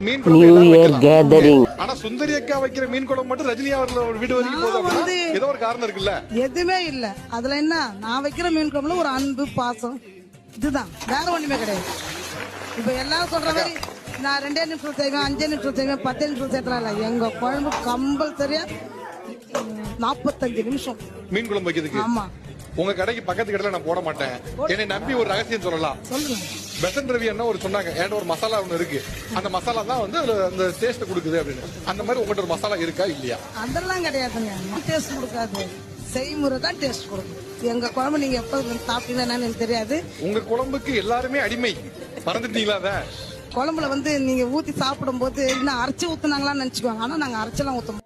New year gathering. ஆனா சுந்தரி அக்கா வைக்கிற மீன் குழம்பு மட்டும் ரஜினி அவர்கள் வீடு வரைக்கும் போகுது. ஏதோ ஒரு காரணம் இருக்குல்ல? எதுவுமே இல்ல அதுல. என்ன நான் வைக்கிற மீன் குழம்புல ஒரு அன்பு பாசம் இதுதான், வேற ஒண்ணுமே கிடையாது. இப்ப எல்லாரும் சொல்ற மாதிரி நான் 2 நிமிஷம் செய்வேன், 5 நிமிஷம் செய்வேன், 10 நிமிஷம் சேர்த்தலாம் இல்ல. எங்க குழம்பு கம்பல்சரியா 45 நிமிஷம் மீன் குழம்பு வைக்கிறதுக்கு. ஆமா. உங்க கடைக்கு பக்கத்து கடையில நான் போட மாட்டேன். என்னை நம்பி ஒரு ரகசியம் சொல்லலாம். சொல்லுங்க. பெசன் ரவி என்ன ஒரு சொன்னாங்க, என்கிட்ட ஒரு மசாலா ஒண்ணு இருக்கு, அந்த மசாலா தான் வந்து அந்த டேஸ்ட் கொடுக்குது அப்படின்னு. அந்த மாதிரி உங்கள்ட்ட ஒரு மசாலா இருக்கா இல்லையா? அதெல்லாம் கிடையாதுங்க. டேஸ்ட் கொடுக்காது, செய்முறை தான் டேஸ்ட் கொடுக்கும். எங்க குழம்பு நீங்க எப்ப சாப்பிட்டீங்கன்னா எனக்கு தெரியாது. உங்க குழம்புக்கு எல்லாருமே அடிமை, மறந்துட்டீங்களா? அத குழம்புல வந்து நீங்க ஊத்தி சாப்பிடும் போது இன்னும் அரைச்சு ஊத்துனாங்களான்னு நினைச்சுக்குவாங்க. ஆனா நாங்க அரைச்செல்லாம் ஊத்த